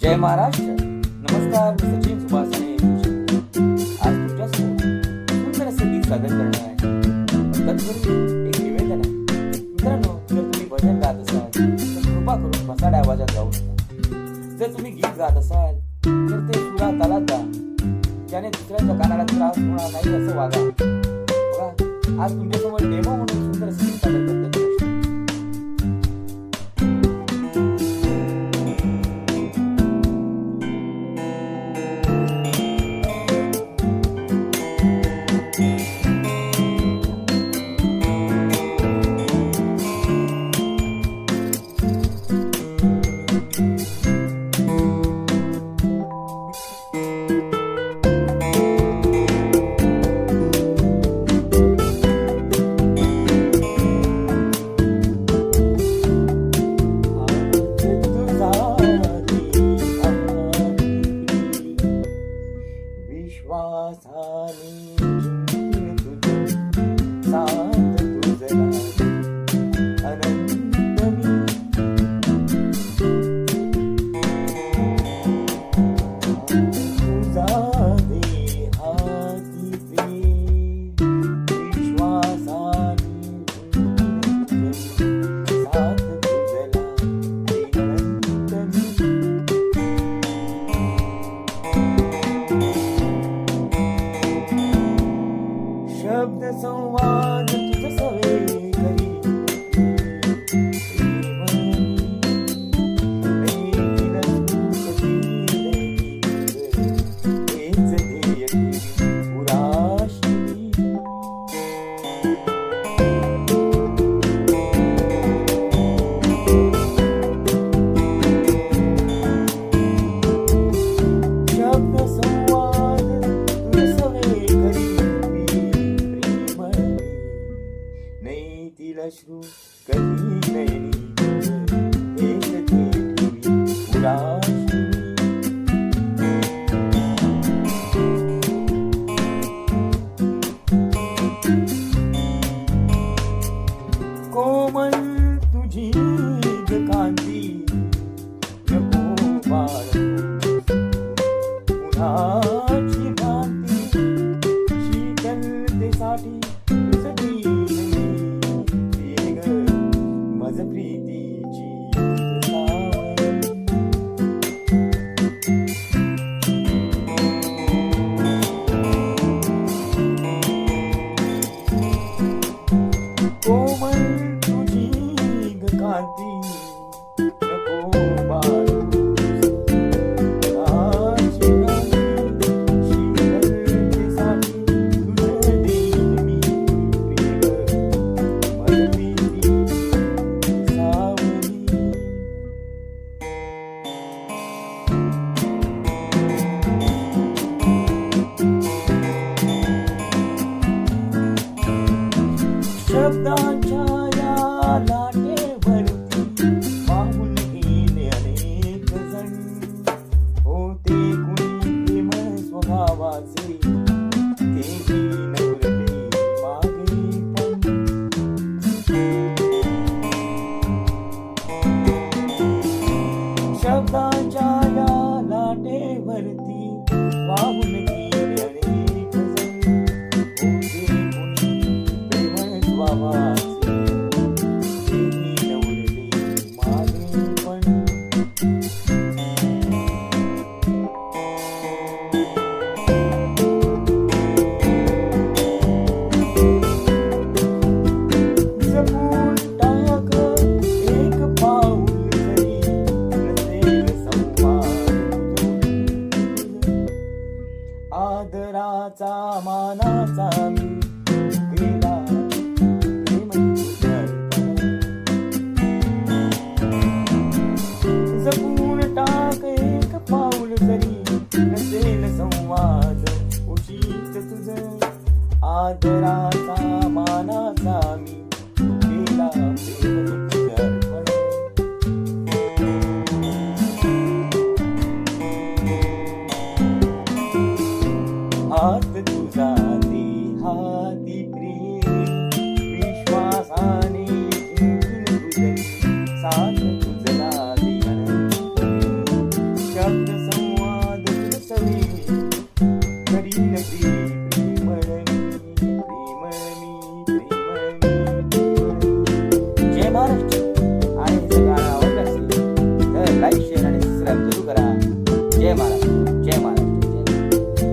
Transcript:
जय महाराष्ट्र. नमस्कार, मी सचिन सुभाषाने. आज तुमच्यासमोर सुंदर असं गीत सादर करणार आहे. तत्पूर्वी एक निवेदन आहे. मित्रांनो, जर तुम्ही भजन गात असाल तर कृपा करून मसाड्या आवाजात गाऊ नका. जर तुम्ही गीत गात असाल तर ते सुरा तालात गा, ज्याने दुसऱ्याच्या कानाला त्रास होणार नाही असं वागा. बघा, आज तुमच्यासमोर डेमो म्हणून सुंदर असं गीत सादर करतात. शब्द संवाद तुझ सवे घरी अश्रू कधी नयनी एक ठेवी उराशी. कोमल तुझी कांती नको बाळगू, उन्हाची भ्रांती शीतलतेसाठी शब्दांच्या या लाटेवरती वाहून गेले अनेक जण. होते कुणी प्रेमळ स्वभावाचे, तेही नवरले मागे पण. शब्दांच्या या लाटेवरती वाहून गेले अनेक जण. होते आदराचा मानाचा मी केला जपून टाक एक पाऊल जरी नसेल संवाद उचित तुझ. आदरा